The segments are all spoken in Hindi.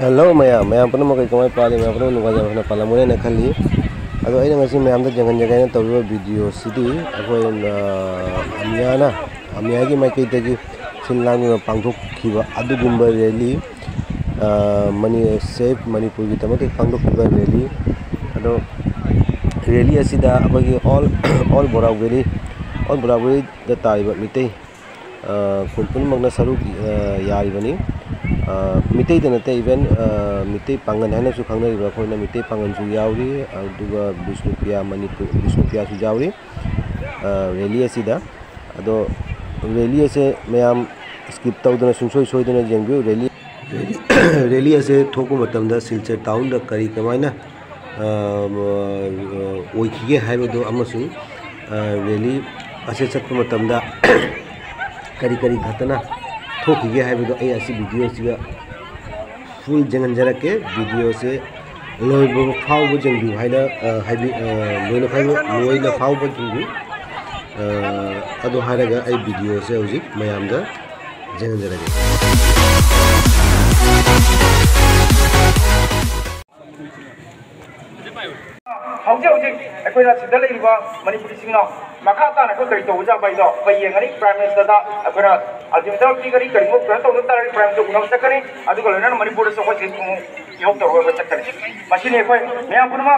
हेलो मैम पुनम कई कमाई पाली मैम पुनम नुंगा पालमोने खाली अदो अइना ngasi मैम दा जंगन जगह तौर वीडियो सिदी अखोय अमिया की माइकई दगी सिनलांग पांगथोखिबा अदुगुंबा रैली मनी सेफ मणिपुर की तमते पांगथोखिबा रैली अदो रैली असिदा अखोय ऑल बोराक वैली दा तारिबा मितै खुनपुन मगना सरुक यारिबनी मितै दनते इवन मितै पांगन है खांगनरिबा अखोयना मितै पांगनसु यावरी अदुगा विष्णुप्रिया मणिपुर विष्णुप्रियासु यावरी रैली असिदा अदो रैली असे मैम स्किप तौदना सुंसोय सोयदना जेंबियो रैली असे थोको मतमदा सिलचर टाउन दा करी कमायना ओइखिगे हाइबदो अमसु रैली असे चटप मतमदा करी घटना थोखिगे हाइबदो ए असी वीडियो सिगा फुल जंगनजरा के वीडियो से लोइबो फावबो जंगबि हाइना हाइबि लोइना फावबो जंगबि अदो हाइरागा ए वीडियो से हजिक मयामदा जंगनजरा के अखोना सिदा लेरिबा मणिपुरी सिंगना मखा ताना को करी तोजा बाइदो बयेंगनी प्राइम मिनिस्टर दा अखोना अल्टिमेटम की करी करिमो प्रण तोनो तारी प्राइम जो गुना सकनी अदुगा लोना मणिपुर से को जेस योग तोरो सकनी मशीन एखोय मैम पुनमा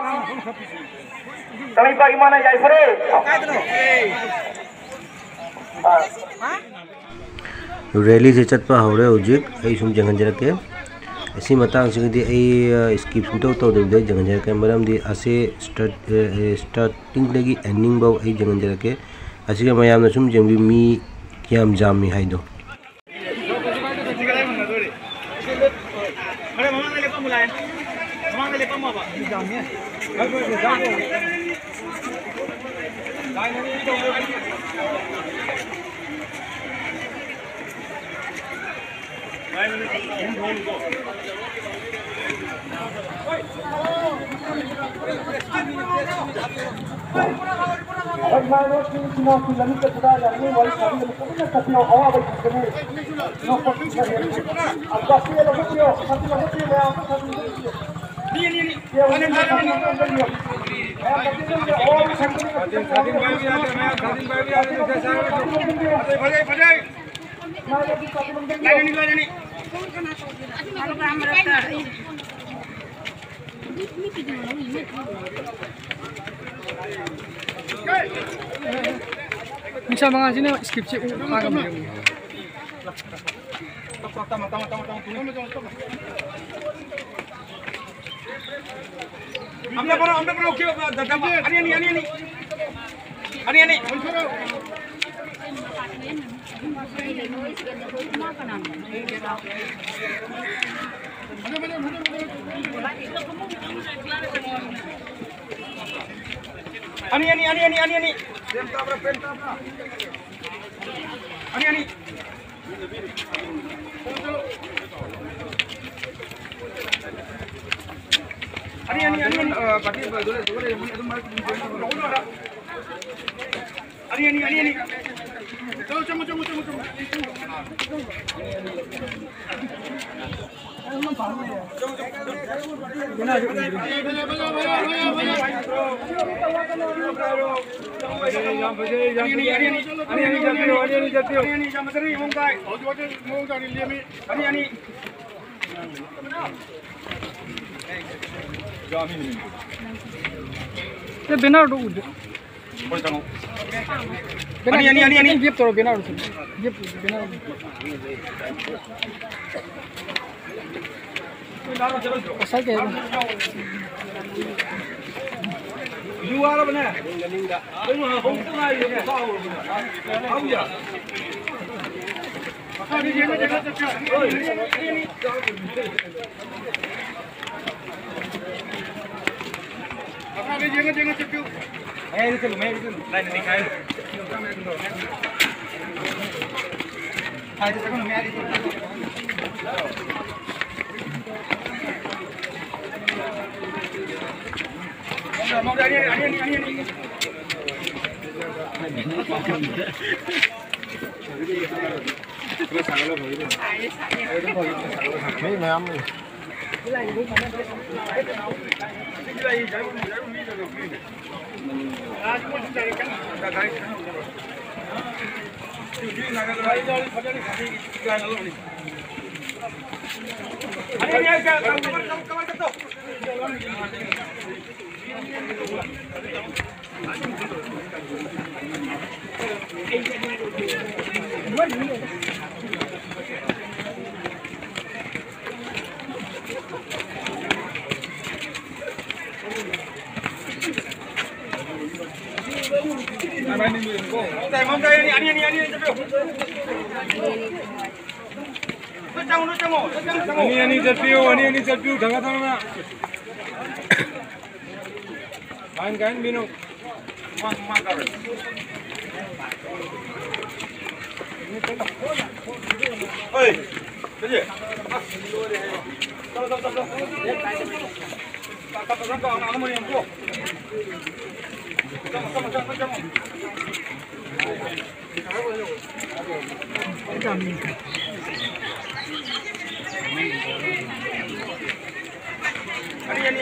तलाई बा इमाना याय फरे रैली से चटपा हौरे हजिक ए सुम जंगनजरा के ऐसी मतंग स्किप तौदे जंगनजरा के मरमदी असे स्टार्टिंग लगी एंडिंग बाव ए जंगनजरा के असिगा मयामना सुम जेंबि मी क्याम Jami हाइदो Bisa mengasihnya skip sih agam dia. Amna pernah oke dapat ani. Ani. Benar tu udah. Ani. Dia tu benar tu. Dia benar. Asal ke? Jual apa ni? Hong tu nak ini tahu. Tahu ya. Apa ni jangan cakap. Ini. Apa ni jangan cakap. Ini tu, lain ni kaya. Ada sekarang ni ada. Mau dari ani. Terus sangat loh. Ini memang. Ani jatpiu dhanga dhanga kain bino oi jadi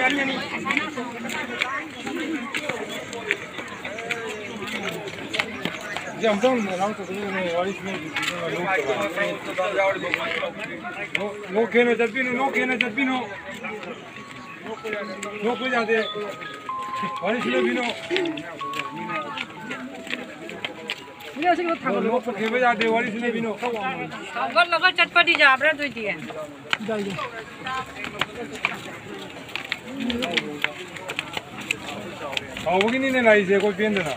Ani. Jam dong, orang tu sebenarnya waris ni. No kena jatpino. No kuya de. Waris ni bino. Ini asal kita thago. No kuya de waris ni bino. Logal चटपटी जा आपरा तो दिए begini nih lah isi kau pian dah.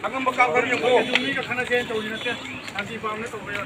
Akan bakal kali yang kau. Ini kan karena saya tahu ini nanti pamnya tu bayar.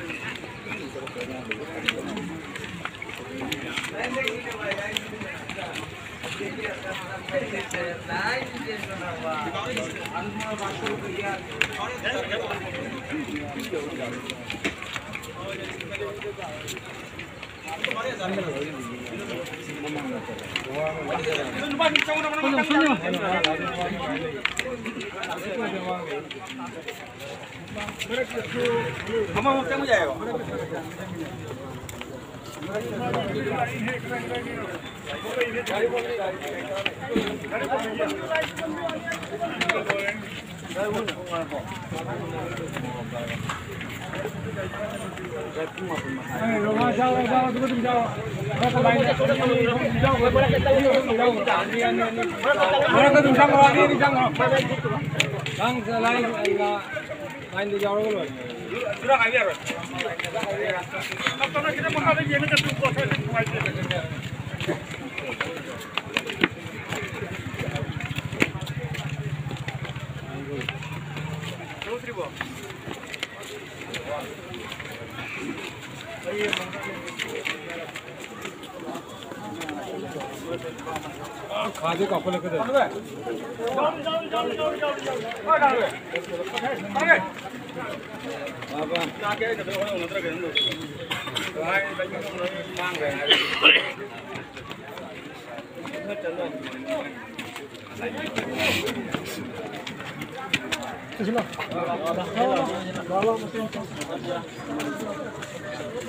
खादे का फल कर दे बाबा जाके कदर होने उतर गए भाई मांग रहे हैं चलो चलो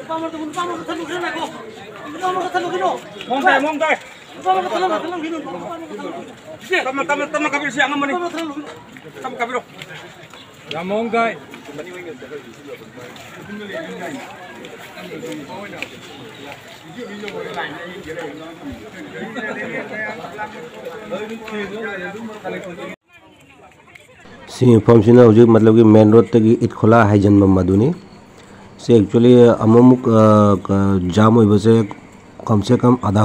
पामर तो थलु ना को पामर थलु किनो mong tay Tama kabir siya ngaman ni. Tama kabiro. Ya mong tay. सी फॉर्मसिना हुजूर मतलब कि मेन रोड तक इत खोला है जन्म मधुनी से एक्चुअली अमुक जाम हो बसे कम से कम आधा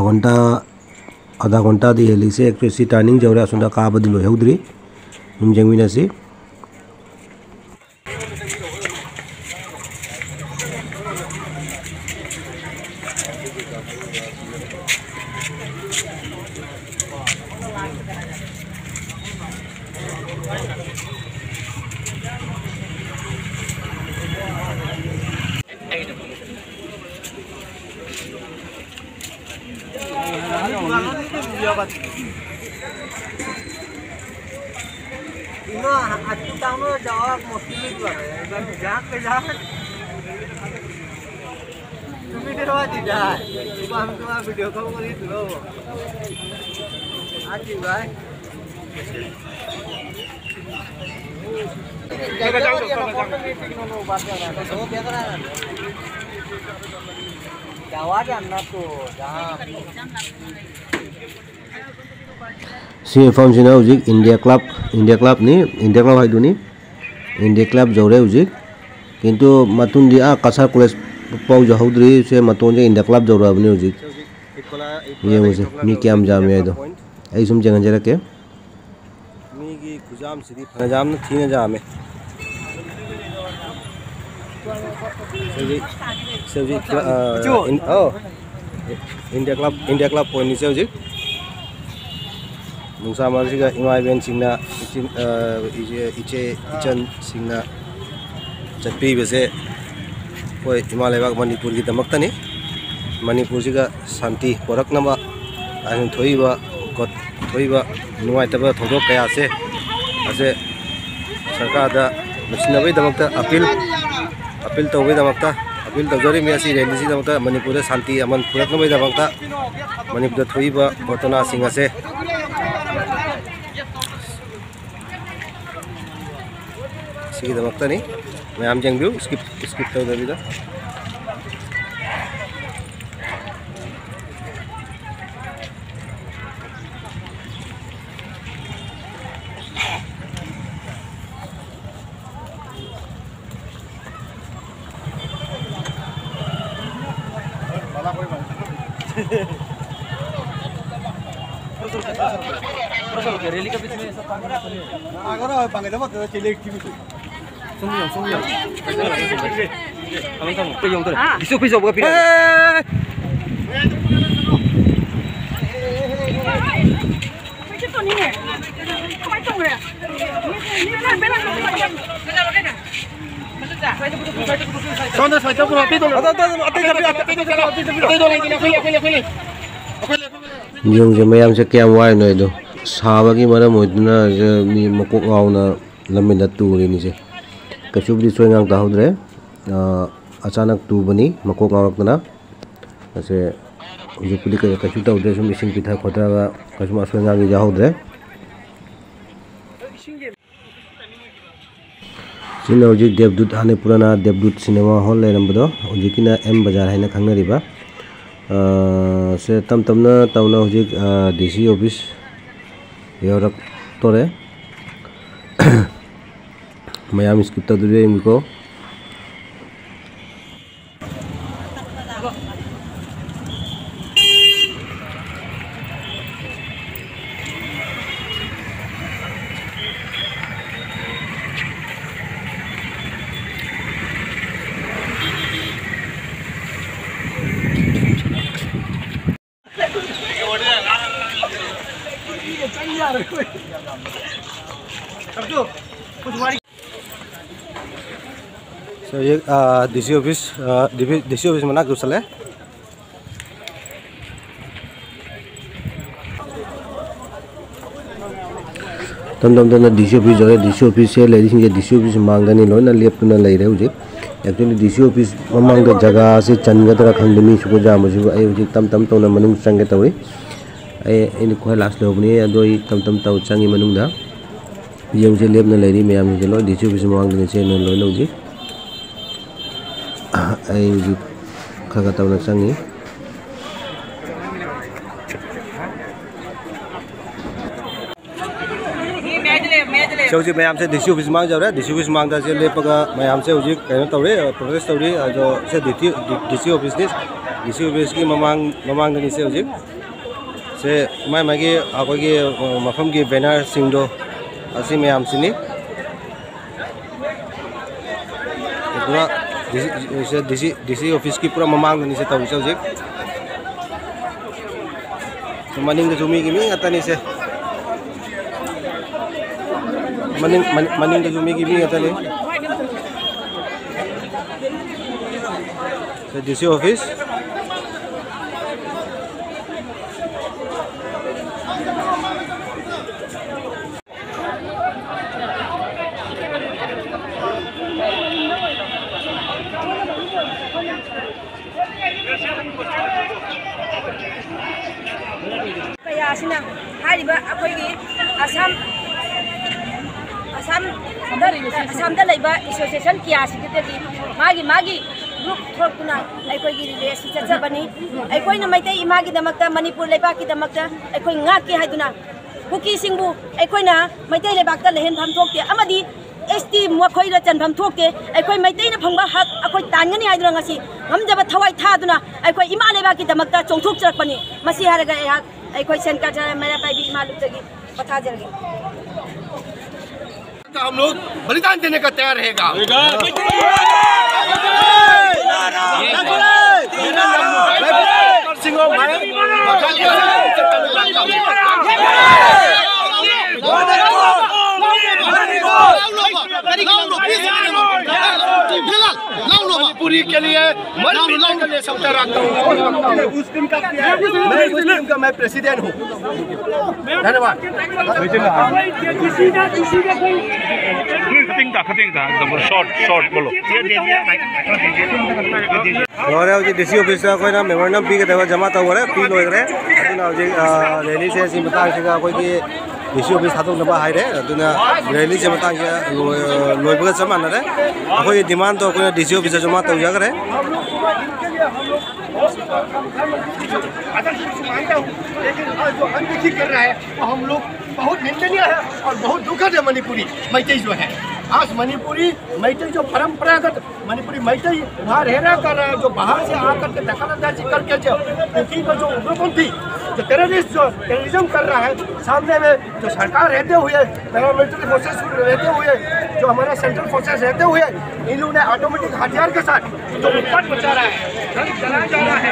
घंटा दी हेली से एक्चुअली टर्निंग जवरे असुंदा का बदलो हेउद्री हम जमीना से aku tahu no jawab mesti juga, dan jangan kejahat. Video आती जा सुबह वीडियो कॉल करी तुलो आती भाई si form sina ujik India Club ni India Club hai duni India Club jore ujik kintu matun dia Kasar College pau jahodri se matun je India Club jora bani ujik ye mujhe mi kyam jam ye do ai sum jangan jara ke mi gi kujam sidi jam na thina jam me Sejik India Club point ni sejik nungsa marsi ga imai ben singna ichan singna chatpi bese koi Himalaya bag Manipur ki damakta ni Manipur siga santi porak nama ahin thoiba nuai taba thodok kaya ase sarkar da masinabai damakta appeal tawbe damakta appeal tawjari mi asi rally si damakta Manipur da santi aman purak nabai damakta Manipur da thoiba botona singa se sigi damakta ni mayam jengbiu skip taw dabida rally के बीच में सब अगर पंगे दबा के चले एक्टिविटी सुनियो हम पे उधर दिसो पे सब फिर पैसे तो नहीं है कमाई तो है ये ना बेला yung je mayam se kya wai noi do sawa gi mara moidna je mi mokok ngauna lamin da tu ri ni se kachu bi choi ngang ta hodre achanak tu bani mokok ngawak na ase ju puli ka kachu ta udre sum ising pitha khotra ga kachu ma choi ngang gi ja hodre sino ji Devdut hane purana Devdut cinema hall le nambado ojikina M Bazar haina khangna riba se tamna tauna hojik DC office yorak tore mayam skip ta dure miko so ye DC office mana kusale tam DC office jore DC office se ladies ye DC office mangani loina leptuna lai re ujik actually DC office mamang da jaga se changa tara khangdemi suko jam ji ai ujik tam tona manung change tawi ai ini khoi last lo bni adoi tam taw changi manung da yang je lepna lai ri mayam je lo DC office mangani se no lo ujik ai ujik khaga taw na changi Seuji mayam se DC office mang jawre DC office mang da se lepaga mayam se uji kaino tawre protest tawre jo se DC office ni DC office ki mamang ni se uji se mai magi akogi mafam ki banner singdo asi mayam sini pura DC office ki pura mamang ni se tawre se uji so maning da jumi ki mi ata ni se maning da jumi gibi ngata le the DC office ꯑꯁꯤꯅ ꯍꯥꯏꯔꯤꯕ ꯑꯩꯈꯣꯏꯒꯤ ꯑꯁꯥꯝꯗ ꯂꯩꯕ ꯑꯦꯁꯣꯁꯤꯌꯦꯁꯟ ꯀꯌꯥꯁꯤꯗꯒꯤ ꯃꯥꯒꯤ ꯒ꯭ꯔꯨꯞ ꯊꯣꯛꯇꯨꯅ ꯑꯩꯈꯣꯏꯒꯤ ꯔꯤꯂꯦ ꯑꯁꯤ ꯆꯠꯆꯕꯅꯤ ꯑꯩꯈꯣꯏꯅ ꯃꯩꯇꯩ ꯏꯃꯥꯒꯤꯗꯃꯛꯇ ꯃꯅꯤꯄꯨꯔ ꯂꯩꯕꯥꯛꯀꯤꯗꯃꯛꯇ ꯑꯩꯈꯣꯏ ꯉꯥꯛꯀꯦ ꯍꯥꯏꯗꯨꯅ ꯀꯨꯀꯤꯁꯤꯡꯕꯨ ꯑꯩꯈꯣꯏꯅ ꯃꯩꯇꯩ ꯂꯩꯕꯥꯛꯇ ꯂꯩꯍꯟꯐꯝ ꯊꯣꯛꯇꯦ ꯑꯃꯗꯤ ST ꯃꯈꯣꯏꯗ ꯆꯟꯐꯝ ꯊꯣꯛꯇꯦ ꯑꯩꯈꯣꯏ ꯃꯩꯇꯩꯅ ꯐꯪꯕ ꯍꯛ ꯑꯩꯈꯣꯏ ꯇꯥꯟꯒꯅꯤ ꯍꯥꯏꯗꯨꯅ ꯉꯁꯤ ꯉꯝꯖꯕ ꯊꯋꯥꯏ ꯊꯥꯗꯨꯅ ꯑꯩꯈꯣꯏ ꯏꯃꯥ ꯂꯩꯕꯥꯛꯀꯤꯗꯃꯛꯇ ꯆꯣꯡꯊꯣꯛꯆꯔꯛꯄꯅꯤ ꯃꯁꯤ ꯍꯥꯏꯔꯒ ꯑꯩꯍꯥꯛ ꯑꯩꯈꯣꯏ ꯁꯦꯟꯀꯥꯆꯥ ꯃꯩꯔꯥꯄꯥꯏꯕꯤ इमा लुप्तगी पठाजरगे हम लोग बलिदान देने का तैयार रहेगा मणिपुरी के लिए उस टीम का मैं प्रेसिडेंट हूँ। धन्यवाद। शॉर्ट बोलो। DC ऑफिस का मेमोरेंडम पी जमा तौर पी लोरे रैली से DC ऑफिस थादोंनबा हाइरे रैली से लोइबगा चप मानरे अखोई डिमांड तो DC ऑफिस जमा तौजगरे लेकिन जो अनदेखी कर रहा है हम लोग बहुत निंदनीय है और बहुत दुखद है। मणिपुरी मैतेई जो है आज मणिपुरी मैतेई जो परंपरागत मणिपुरी मैतेई वहाँ रहना कर रहा है जो बाहर से आकर के दखलंदाजी करके जो कुकी का जो उग्रपंथी जो टेररिज्म कर रहा है सामने में जो सरकार रहते हुए पैरामिलिट्री फोर्सेस रहते हुए जो हमारा सेंट्रल फोर्सेस रहते हुए इन लोगों ने ऑटोमेटिक हथियार के साथ जो उत्पाद मचा रहा है चलाया जा रहा है।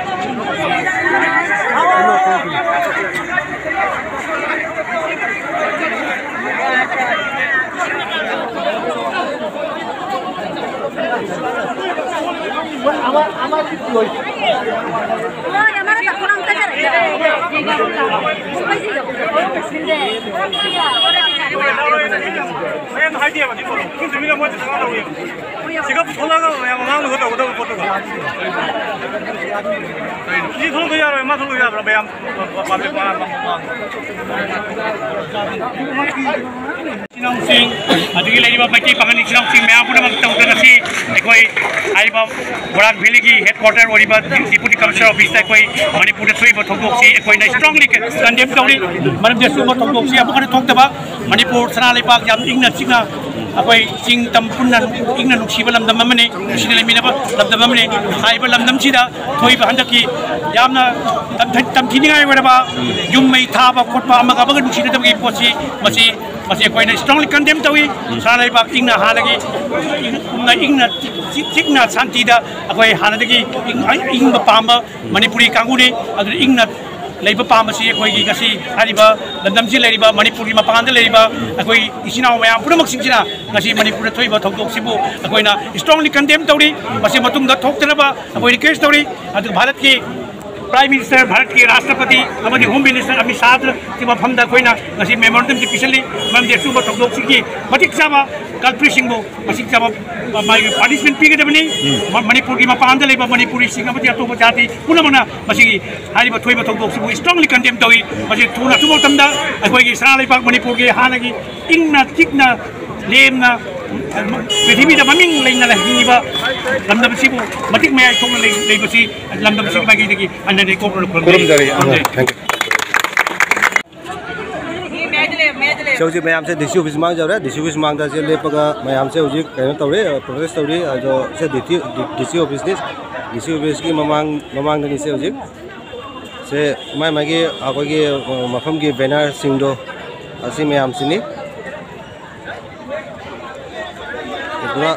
Headquarter deputy commissioner office Manipur strongly condemn तौरी मणिपुर सना लेपाक इंग चिंग अखोई चिंग तम पुन्ना इंग नुसीब लमदम अमने नुसीने लेमिनब लमदम अमने हाइब लमदम सिदा थोइब हंदकी यामना तमथिनिगाय वरबा युम मै थाबा खोटबा अमगा बग नुसीदबगी पोसी मसी अखोइना स्ट्रांगली कंडेम तौई सना लेपाक इंग हालगी इंग चिकना शांतिदा अखोई हानदगी इंग पाम मणिपुरी कांगुनी अदु इंग लेब पामसी अखोई गसी हारिबा लंदमसी लेरिबा मणिपुर की मपान लेरिबा अखोई इसिनाव मयाम पुरमक सिंगसिना गसी मणिपुर थोइबा थोकदोकसिबु अखोइना स्ट्रांगली कंडेम तौरी मसी मतुंगदा थोक्तनबा अखोई रिक्वेस्ट तौरी अदु भारत की प्राइम मिनिस्टर भारत के राष्ट्रपति अमदी होम मिनिस्टर अमित शाह की मफमदा अखोइना गसी मेमोरेंडम की पिसली ममदे सुबा थोकदोकसिगी मतिक चाबा कल्प्रिट सिंगबु मसिक चाबा माई पार्टिसिपेंट पीगदबनी मणिपुर की मपान लेबा मणिपुरी सिंग अमदी अतोप जाति पुनमना मसिगी हारिबा थोइबा थोकदोकसिबु स्ट्रांगली कंडेम तौई मसि थुना तुबोतमदा अखोइगी सना लेपाक मणिपुर की हानगी इंगना चिकना लेमना पृथ्वी ममिंग लेना हिंगीबा लमदमसिबु मतिक मयाई थोंना लेबसी लमदमसिग मागिदगी अन्नने कोपरो खुरमजरी सौजी मैम से DC ऑफिस मांग जारे DC ऑफिस मांग से लेपगा मैम से हूँ कहीं तौरे प्रोटेस्ट तौरी जो से DC ऑफिस DC ऑफिस की ममांग से हूँ से मागी अखोगी मफम की बैनर सिंगदो असी मैम सिनी पूरा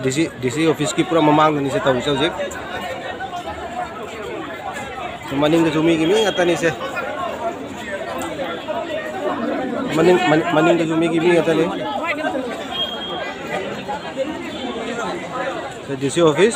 DC ऑफिस की पूरा ममांग से तौरी से हूँ मनिंग जुमी की मी अतनी से मनिंग जुमी की भी अतले DC ऑफिस